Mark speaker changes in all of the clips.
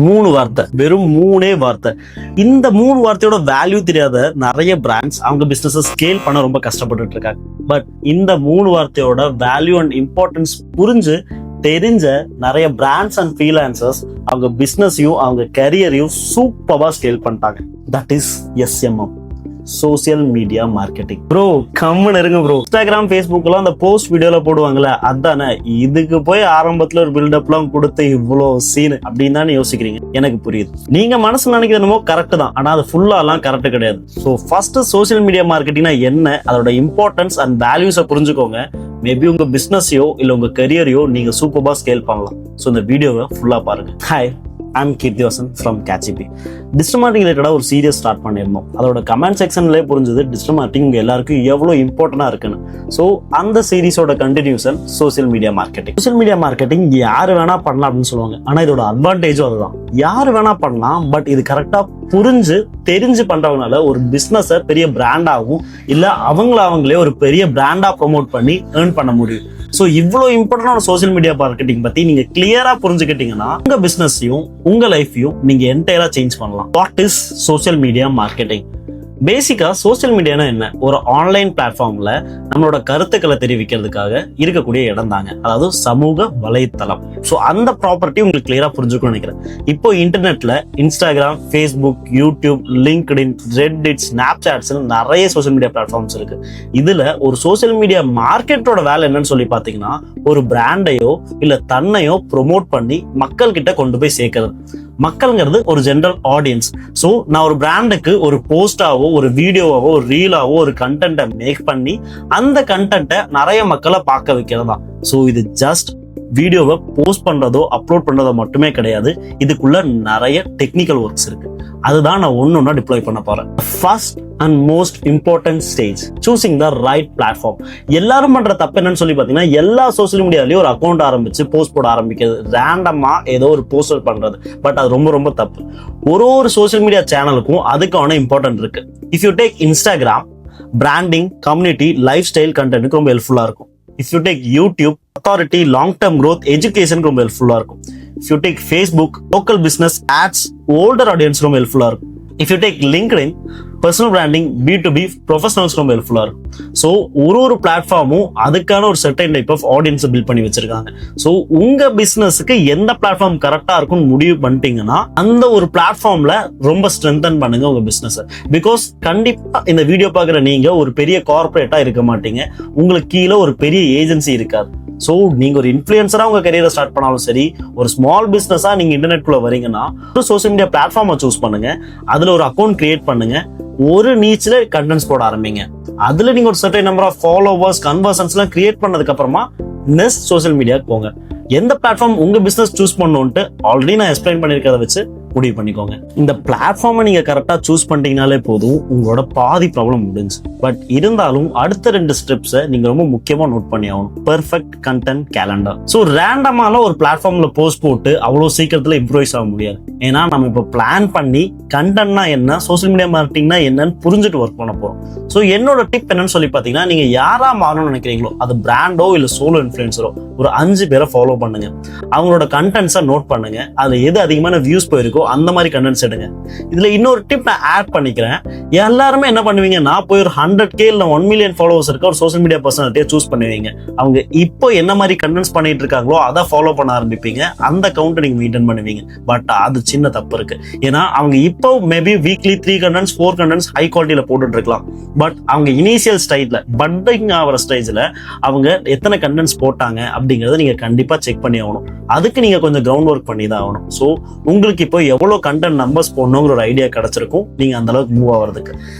Speaker 1: மூணு வார்த்தை, வெறும் மூணே வார்த்தை. இந்த மூணு வார்த்தையோட வேல்யூ தெரியாத நிறைய பிராண்ட்ஸ் அவங்க பிசினஸ் ஸ்கேல் பண்ண ரொம்ப கஷ்டப்பட்டு இருக்காங்க. பட் இந்த மூணு வார்த்தையோட வேல்யூ அண்ட் இம்பார்ட்டன்ஸ் புரிஞ்சு தெரிஞ்ச நிறைய பிராண்ட்ஸ் அண்ட் ஃப்ரீலான்சர்ஸ் அவங்க பிசினஸையும் அவங்க கரியரையும் சூப்பரா ஸ்கேல் பண்ணிட்டாங்க. That is SMM, social media marketing. Bro கம்முன்னு இருங்க ப்ரோ. இன்ஸ்டாகிராம், ஃபேஸ்புக் எல்லாம் அந்த போஸ்ட் வீடியோல போடுவாங்கல்ல, அதானே இதுக்கு போய் ஆரம்பத்துல ஒரு பில்டப் எல்லாம் கொடுத்து இவ்வளோ சீன் அப்படின்னு தானே யோசிக்கிறீங்க. எனக்கு புரியுது, நீங்க மனசு நினைக்கிறது என்னமோ கரெக்ட் தான், ஆனா அது ஃபுல்லா எல்லாம் கரெக்ட் கிடையாது. ஸோ ஃபர்ஸ்ட் சோசியல் மீடியா மார்க்கெட்டிங்னா என்ன, அதோட இம்பார்ட்டன்ஸ் அண்ட் வேல்யூஸை புரிஞ்சுக்கோங்க. மேபி உங்க பிசினஸையோ இல்ல உங்க கரியரையோ நீங்க சூப்பரா ஸ்கேல் பண்ணலாம். ஸோ இந்த வீடியோவை ஃபுல்லா பாருங்க. Hi, I'm Kirthivasan from Catchy. Digital marketing ரிலேட்டடா ஒரு சீரியஸ் ஸ்டார்ட் பண்ணிருந்தோம். அதோட கமெண்ட் செக்ஷன்லேயே புரிஞ்சது டிஜிட்டல் மார்க்கெட்டிங் எல்லாருக்கும் எவ்வளோ இம்பார்ட்டன்டா இருக்குன்னு. ஸோ அந்த சீரீஸோட continuation social media marketing. Social media marketing யாரு வேணா பண்ணலாம் அப்படின்னு சொல்லுவாங்க, ஆனா இதோட அட்வான்டேஜும் அதுதான். யாரு வேணா பண்ணலாம், பட் இது கரெக்டா புரிஞ்சு தெரிஞ்சு பண்றவங்கனால ஒரு பிசினஸை பெரிய பிராண்டாகவும் இல்ல அவங்களே ஒரு பெரிய பிராண்டா ப்ரொமோட் பண்ணி ஏர்ன் பண்ண முடியும். ஸோ இவ்வளோ இம்பார்ட்டன்டான சோசியல் மீடியா மார்க்கெட்டிங் பத்தி நீங்க கிளியரா புரிஞ்சுக்கிட்டீங்கன்னா உங்க பிசினஸையும் உங்க லைஃபையும் நீங்க என்டையரா சேஞ்ச் பண்ணலாம். What is social media marketing? பேசிக்கா சோசியல் மீடியானா என்ன? ஒரு ஆன்லைன் பிளாட்ஃபார்ம்ல நம்மளோட கருத்துக்களை தெரிவிக்கிறதுக்காக இருக்கக்கூடிய இடம் தாங்க, அதாவது சமூக வலைத்தளம். ஸோ அந்த ப்ராப்பர்ட்டி உங்களுக்கு கிளியரா புரிஞ்சுக்கணும்னு நினைக்கிறேன். இப்போ இன்டர்நெட்ல Instagram, Facebook, YouTube, LinkedIn, Reddit, Snapchats நிறைய சோசியல் மீடியா பிளாட்ஃபார்ம்ஸ் இருக்கு. இதுல ஒரு சோசியல் மீடியா மார்க்கெட்டோட வேலை என்னன்னு சொல்லி பாத்தீங்கன்னா, ஒரு பிராண்டையோ இல்ல தன்னையோ ப்ரொமோட் பண்ணி மக்கள் கிட்ட கொண்டு போய் சேர்க்கிறது. மக்கள்ங்கிறது ஒரு ஜெனரல் ஆடியன்ஸ். ஸோ நான் ஒரு பிராண்டுக்கு ஒரு போஸ்டாவோ ஒரு வீடியோவாவோ ஒரு ரீலாவோ ஒரு கண்டென்ட்டை மேக் பண்ணி அந்த கண்டென்ட்டை நிறைய மக்களை பார்க்க வைக்கிறதா. ஸோ இது ஜஸ்ட் வீடியோவை போஸ்ட் பண்றதோ அப்லோட் பண்றதோ மட்டுமே கிடையாது. இதுக்குள்ள நிறைய டெக்னிக்கல் ஒர்க்ஸ் இருக்கு. அதுதான் நான் ஒன்னொன்னா டிப்ளாய் பண்ண போறேன். First and most important stage, choosing the right platform. எல்லாரும் பண்ற தப்பு என்னன்னு சொல்லி பாத்தீங்கன்னா, எல்லா சோசியல் மீடியாலயும் ஒரு அக்கௌண்ட் ஆரம்பிச்சு போஸ்ட் போட ஆரம்பிக்கிறது, ரேண்டமா ஏதோ ஒரு போஸ்டர் பண்றது. பட் அது ரொம்ப ரொம்ப தப்பு. ஒரு சோசியல் மீடியா சேனலுக்கும் அதுக்கான இம்பார்ட்டன்ட் இருக்கு. If you take Instagram, branding, community, life style கண்டென்ட்க்கு ரொம்ப ஹெல்ப்ஃபுல்லா இருக்கும். If you take YouTube, authority, long term growth, education ரொம்ப ஹெல்ப்ஃபுல்லா இருக்கும். If you take Facebook, local business, ads, older audience ரொம்ப ஹெல்ப்ஃபுல்லா இருக்கும். If you take LinkedIn, personal branding, B2B, professionals ரொம்ப ஹெல்ப்ஃபுல்லா இருக்கும். ஸோ ஒரு பிளாட்ஃபார்மும் அதுக்கான ஒரு சர்டைன் டைப் ஆஃப் ஆடியன்ஸை பில்ட் பண்ணி வச்சிருக்காங்க. ஸோ உங்க பிசினஸுக்கு எந்த பிளாட்ஃபார்ம் கரெக்டா இருக்கும்னு முடிவு பண்ணிட்டீங்கன்னா அந்த ஒரு பிளாட்ஃபார்ம்ல ரொம்ப ஸ்ட்ரென்தன் பண்ணுங்க உங்க பிசினஸ். பிகாஸ் கண்டிப்பா இந்த வீடியோ பாக்குற நீங்க ஒரு பெரிய கார்பரேட்டா இருக்க மாட்டீங்க, உங்களுக்கு கீழே ஒரு பெரிய ஏஜென்சி இருக்காது. ஸோ நீங்க ஒரு இன்ஃபுளுசரா உங்க கரியரை ஸ்டார்ட் பண்ணாலும் சரி, ஒரு ஸ்மால் பிசினஸா நீங்க இன்டர்நெட்குள்ள வரீங்கன்னா ஒரு சோசியல் மீடியா பிளாட்ஃபார்மை சூஸ் பண்ணுங்க, அதுல ஒரு அக்கௌண்ட் கிரியேட் பண்ணுங்க, ஒரு நீச்ல கண்டென்ட்ஸ் போட ஆரம்பிங்க. அதுல நீங்க ஒரு சர்டைன் நம்பர் ஆஃப் ஃபாலோவர்ஸ், கன்வர்சன்ஸ் எல்லாம் கிரியேட் பண்ணதுக்கு அப்புறமா நெக்ஸ்ட் சோசியல் மீடியாவுக்கு போங்க. எந்த பிளாட்ஃபார்ம் உங்க பிசினஸ் சூஸ் பண்ணணும்ட்டு ஆல்ரெடி நான் எக்ஸ்பிளைன் பண்ணிருக்கிறத வச்சு முடிவு பண்ணிக்கோங்க. இந்த பிளாட்ஃபார்மை நீங்க கரெக்டா சூஸ் பண்ணிட்டீங்கனாலே போதும், உங்களோட பாதி ப்ராப்ளம் முடிஞ்சு. பட் இருந்தாலும் அடுத்த 2 ஸ்டெப்ஸை நீங்க ரொம்ப முக்கியமா நோட் பண்ணி ஆகணும். Perfect content calendar. ஸோ ரேண்டமால ஒரு பிளாட்ஃபார்ம்ல போஸ்ட் போட்டு அவ்வளவு சீக்கிரத்துல இம்ப்ரூவைஸ் ஆக முடியாது. ஏன்னா நம்ம இப்போ பிளான் பண்ணி கண்டென்ட்னா என்ன, சோசியல் மீடியா மார்க்கெட்டிங்னா என்னன்னு புரிஞ்சுட்டு ஒர்க் பண்ண போறோம். ஸோ என்னோட டிப் என்னன்னு சொல்லி பாத்தீங்கன்னா, நீங்க யாரா மாறணும்னு நினைக்கிறீங்களோ, அது பிராண்டோ இல்ல சோலோ இன்ஃபுளுசரோ, ஒரு 5 பேரை ஃபாலோ பண்ணுங்க. அவங்களோட கண்டென்ட்ஸை நோட் பண்ணுங்க. அதுல எது அதிகமான வியூஸ் போயிருக்கோ அந்த மாதிரி கண்டென்ட்ஸ் எடுங்க. இதுல இன்னொரு டிப் நான் ஆட் பண்ணிக்கிறேன். எல்லாருமே என்ன பண்ணுவீங்கன்னா, போய் ஒரு 100K இல்ல 1 மில்லியன் ஃபாலோவர்ஸ் இருக்க ஒரு சோசியல் மீடியா பர்சனாலிட்டியை சூஸ் பண்ணுவீங்க. அவங்க இப்போ என்ன மாதிரி கண்டென்ட்ஸ் பண்ணிட்டு இருக்காங்களோ அதை ஃபாலோ பண்ண ஆரம்பிப்பீங்க. அந்த கவுண்ட் நீங்க மெயின்டைன் பண்ணுவீங்க. பட் அது சின்ன தப்பு இருக்கு. ஏன்னா அவங்க இப்போ maybe weekly 3 contents 4 contents high குவாலிட்டியில போட்டுட்டு இருக்கலாம். பட் அவங்க இனிஷியல் ஸ்டைல்ல பட்டிங் ஆகிற ஸ்டேஜ்ல அவங்க எத்தனை கண்டென்ட்ஸ் போட்டாங்க அப்படிங்கறத நீங்க கண்டிப்பா செக் பண்ணி ஆகணும். அதுக்கு நீங்க கொஞ்சம் கிரவுண்ட் ஒர்க் பண்ணி தான் ஆகணும். ஸோ உங்களுக்கு இப்போ எவ்வளவு கண்டென்ட் நம்பர்ஸ் போடணுங்கிற ஒரு ஐடியா கிடைச்சிருக்கும் நீங்க அந்த அளவுக்கு மூவ் ஆகிறதுக்கு.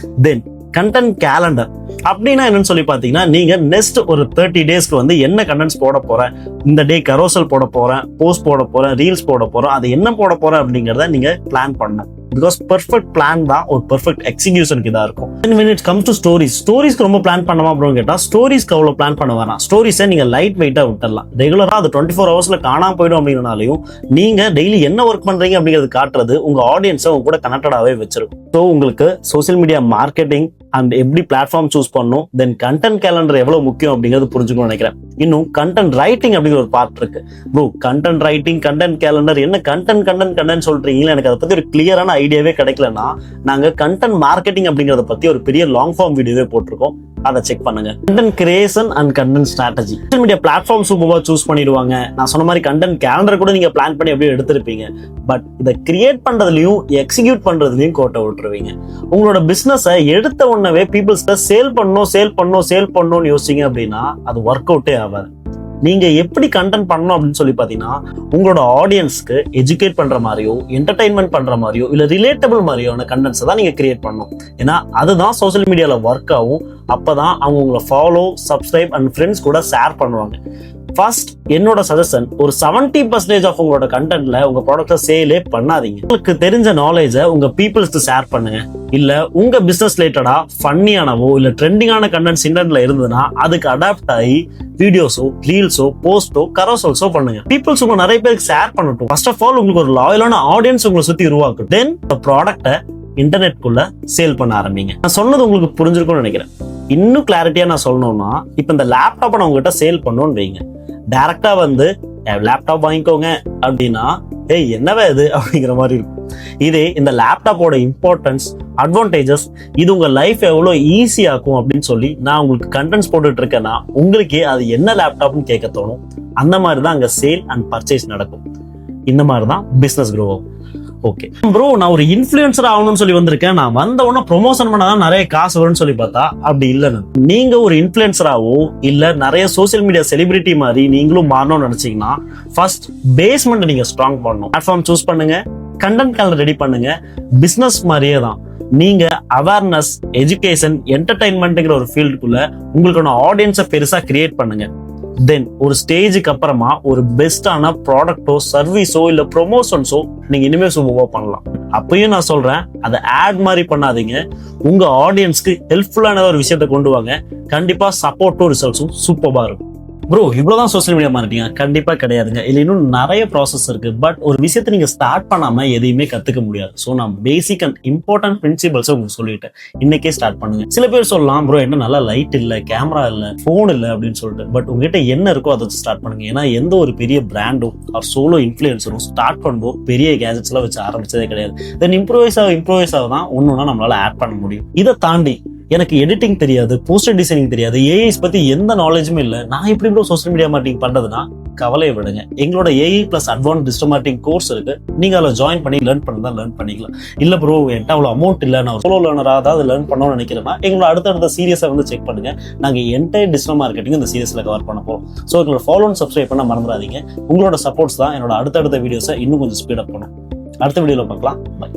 Speaker 1: தென் கண்டென்ட் கேலண்டர் அப்படின்னா என்னன்னு சொல்லி பாத்தீங்கன்னா, நீங்க நெக்ஸ்ட் ஒரு 30 டேஸ்க்கு வந்து என்ன கண்டென்ட்ஸ் போட போறேன், இந்த டே கரோசல் போட போறேன், போஸ்ட் போட போறேன், ரீல்ஸ் போட போறேன், அது என்ன போட போறேன் அப்படிங்கறத நீங்க பிளான் பண்ணணும். பிகாஸ் பெர்ஃபெக்ட் பிளான் தான் ஒரு பெர்ஃபெக்ட் எக்ஸிகியூஷனுக்கு இதா இருக்கும். when it comes to ஸ்டோரிஸ்க்கு ரொம்ப பிளான் பண்ணமா அப்படின்னு கேட்டா, ஸ்டோரிஸ்க்கு அவ்வளவு பிளான் பண்ண வேணாம். ஸ்டோரிஸை நீங்க லைட் வெயிட்டா விட்டுறலாம். ரெகுலரா அது 24 ஹவர்ஸ்ல காணாம போயிடும் அப்படின்னாலையும் நீங்க டெய்லி என்ன ஒர்க் பண்றீங்க அப்படிங்கிறது காட்டுறது உங்க ஆடியன்ஸை உங்க கூட கனெக்டடாவே வச்சிருக்கும். ஸோ உங்களுக்கு சோசியல் மீடியா மார்க்கெட்டிங் அண்ட் எப்படி பிளாட்ஃபார்ம் சூஸ் பண்ணணும், தென் கண்டென்ட் கேலண்டர் எவ்வளவு முக்கியம் அப்படிங்கிறது புரிஞ்சுக்கணும்னு நினைக்கிறேன். இன்னும் கண்டென்ட் ரைட்டிங் அப்படிங்கிற ஒரு பார்ட் இருக்கு. Bro content writing, content calendar என்ன கண்டென்ட் சொல்றீங்களா? எனக்கு அதை பத்தி ஒரு கிளியரான ஐடியாவே கிடைக்கலன்னா நாங்க கண்டென்ட் மார்க்கெட்டிங் அப்படிங்கறத பத்தி ஒரு பெரிய லாங் ஃபார்ம் வீடியோவே போட்டிருக்கோம், அதை செக் பண்ணுங்க. Content creation and content strategy. Social media platform சூப்பரா சூஸ் பண்ணிடுவாங்க. நான் சொன்ன மாதிரி கண்டென்ட் கேலண்டர் கூட நீங்க பிளான் பண்ணி அப்படியே எடுத்திருப்பீங்க. பட் இதை கிரியேட் பண்றதுலயும் எக்ஸிக்யூட் பண்றதுலயும் கோட்டை விட்டுருவீங்க. உங்களோட பிசினஸ் எடுத்த உடனே பீப்புள்ஸ்க்கு சேல் பண்ணணும்னு யோசிச்சீங்க அப்படின்னா அது ஒர்க் அவுட்டே ஆகாது. நீங்க எப்படி கண்டென்ட் பண்ணணும் அப்படின்னு சொல்லி பாத்தீங்கன்னா, உங்களோட ஆடியன்ஸ்க்கு எஜுகேட் பண்ற மாதிரியோ, என்டர்டைன்மெண்ட் பண்ற மாதிரியோ, இல்ல ரிலேட்டபிள் மாதிரியான கண்டென்ட்ஸ் தான் நீங்க கிரியேட் பண்ணணும். ஏன்னா அதுதான் சோசியல் மீடியால ஒர்க் ஆகும். அப்பதான் அவங்க உங்களை ஃபாலோ, சப்ஸ்கிரைப் அண்ட் ஃப்ரெண்ட்ஸ் கூட ஷேர் பண்ணுவாங்க. ஃபர்ஸ்ட் என்னோட சஜஷன், ஒரு 70% ஆஃப் உங்களோட கண்டென்ட்ல உங்க ப்ராடக்ட்டை சேலே பண்ணாதீங்க. உங்களுக்கு தெரிஞ்ச நாலேஜை உங்க பீப்புள்ஸ்க்கு ஷேர் பண்ணுங்க. இல்ல உங்க பிசினஸ் ரிலேட்டடா ஃபன்னியானவோ இல்ல ட்ரெண்டிங்கான கண்டென்ட்ஸ் இன்டர்நெட்ல இருந்ததுன்னா அதுக்கு அடாப்ட் ஆகி வீடியோஸோ, ரீல்ஸோ, போஸ்டோ, கரோசல்ஸோ பண்ணுங்க. பீப்புள்ஸ் உங்க நிறைய பேருக்கு ஷேர் பண்ணட்டும். ஃபர்ஸ்ட் ஆஃப் ஆல் உங்களுக்கு ஒரு லாயலான ஆடியன்ஸ் உங்களை சுத்தி உருவாக்கும். தென் ப்ராடக்ட்டை இன்டர்நெட்குள்ள சேல் பண்ண ஆரம்பிங்க. நான் சொன்னது உங்களுக்கு புரிஞ்சிருக்கும்னு நினைக்கிறேன். இன்னும் கிளாரிட்டியா நான் சொல்லணும்னா, இப்ப இந்த லேப்டாப்பை நான் உங்ககிட்ட சேல் பண்ணணும்னு வைங்க. டைரக்டா வந்து லேப்டாப் வாங்கிக்கோங்க அப்படின்னா என்னவே இது அப்படிங்கிற மாதிரி இருக்கும். இதே இந்த லேப்டாப்போட இம்பார்ட்டன்ஸ், அட்வான்டேஜஸ், இது உங்க லைஃப் எவ்வளவு ஈஸியாக்கும் அப்படின்னு சொல்லி நான் உங்களுக்கு கண்டென்ட்ஸ் போட்டுட்டு இருக்கேன்னா உங்களுக்கே அது என்ன லேப்டாப்னு கேட்க தோணும். அந்த மாதிரி தான் அங்க சேல் அண்ட் பர்ச்சேஸ் நடக்கும். இந்த மாதிரி தான் பிசினஸ் க்ரோ ஆகும். ஓகே ப்ரோ, நான் ஒரு இன்ஃப்ளூயன்சர் ஆகணும்னு சொல்லி வந்திருக்கேன். நான் வந்த உடனே ப்ரொமோஷன் பண்ணாதான் நிறைய காசு வரும்னு சொல்லி பார்த்தா அப்படி இல்லைன்னு. நீங்க ஒரு இன்ஃப்ளூயன்சராவோ இல்ல நிறைய சோசியல் மீடியா செலிபிரிட்டி மாதிரி நீங்களும் மாறணும்னு நினைச்சீங்கன்னா ஃபர்ஸ்ட் பேஸ்மெண்ட் நீங்க ஸ்ட்ராங் பண்ணணும். பிளாட்ஃபார்ம் சூஸ் பண்ணுங்க, கண்டென்ட் கேலண்டர் ரெடி பண்ணுங்க. பிசினஸ் மாதிரியே தான் நீங்க அவேர்னஸ், எஜுகேஷன், என்டர்டைன்மெண்ட்ங்கிற ஒரு ஃபீல்டுக்குள்ள உங்களுக்கான ஆடியன்ஸை பெருசா கிரியேட் பண்ணுங்க. தென் ஒரு ஸ்டேஜுக்கு அப்புறமா ஒரு பெஸ்டான ப்ராடக்டோ, சர்வீஸோ இல்ல ப்ரொமோஷன்ஸோ நீங்க இனிமே சூப்பரா பண்ணலாம். அப்பயும் நான் சொல்றேன், அதை ஆட் மாதிரி பண்ணாதீங்க. உங்க ஆடியன்ஸ்க்கு ஹெல்ப்ஃபுல்லான ஒரு விஷயத்த கொண்டு வாங்க. கண்டிப்பா சப்போர்ட்டும் ரிசல்ட்ஸும் சூப்பரா இருக்கும். ப்ரோ இவ்வளவுதான் சோசியல் மீடியா மார்க்கெட்டிங்? கண்டிப்பா கிடையாதுங்க. இல்ல இன்னும் நிறைய ப்ராசஸ் இருக்கு. பட் ஒரு விஷயத்தை நீங்க ஸ்டார்ட் பண்ணாம எதையுமே கத்துக்க முடியாது. ஸோ நான் பேசிக் அண்ட் இம்பார்ட்டன்ட் பிரின்சிபல்ஸ் உங்களுக்கு சொல்லிட்டேன். இன்னைக்கே ஸ்டார்ட் பண்ணுங்க. சில பேர் சொல்லலாம், ப்ரோ என்ன நல்லா லைட் இல்ல, கேமரா இல்ல, போன் இல்ல அப்படின்னு சொல்லிட்டு. பட் உங்ககிட்ட என்ன இருக்கோ அதை வச்சு ஸ்டார்ட் பண்ணுங்க. ஏன்னா எந்த ஒரு பெரிய பிராண்டும் சோலோ இன்ஃபுளுசரும் ஸ்டார்ட் பண்ணும்போது பெரிய கேஜெட்ஸ் எல்லாம் வச்சு ஆரம்பிச்சதே கிடையாது. தென் இம்ப்ரூவைஸ் ஆக தான் ஒன்னொன்னா நம்மளால ஆட் பண்ண முடியும். இதை தாண்டி எனக்கு எடிட்டிங் தெரியாது, போஸ்டர் டிசைனிங் தெரியாது, ஏஐஸ் பத்தி எந்த நாலேஜுமே இல்லை, நான் எப்படி ப்ரோ சோசியல் மீடியா மார்க்கெட்டிங் பண்றதுன்னா கவலையை விடுங்க. எங்களோட AI plus advance digital marketing course இருக்கு. நீங்க அதில் ஜாயின் பண்ணி லேர்ன் பண்ணிக்கலாம். இல்ல ப்ரோ என்கிட்ட அவ்வளவு அமௌண்ட் இல்லை, நான் சோலோ லேர்னரா அதாவது லேர்ன் பண்ணணும்னு நினைக்கிறேன்னா எங்களோட அடுத்த சீரியஸை வந்து செக் பண்ணுங்க. நாங்க என்டையர் டிஜிட்டல் மார்க்கெட்டிங் இந்த சீரியஸ்ல கவர் பண்ண போறோம். ஸோ எங்களோட ஃபாலோ அண்ட் சப்ஸ்கிரைப் பண்ண மறந்துடாதீங்க. உங்களோட சப்போர்ட்ஸ் தான் என்னோட அடுத்தடுத்த வீடியோஸை இன்னும் கொஞ்சம் ஸ்பீட் அப் பண்ணும். அடுத்த வீடியோல பார்க்கலாம். பை.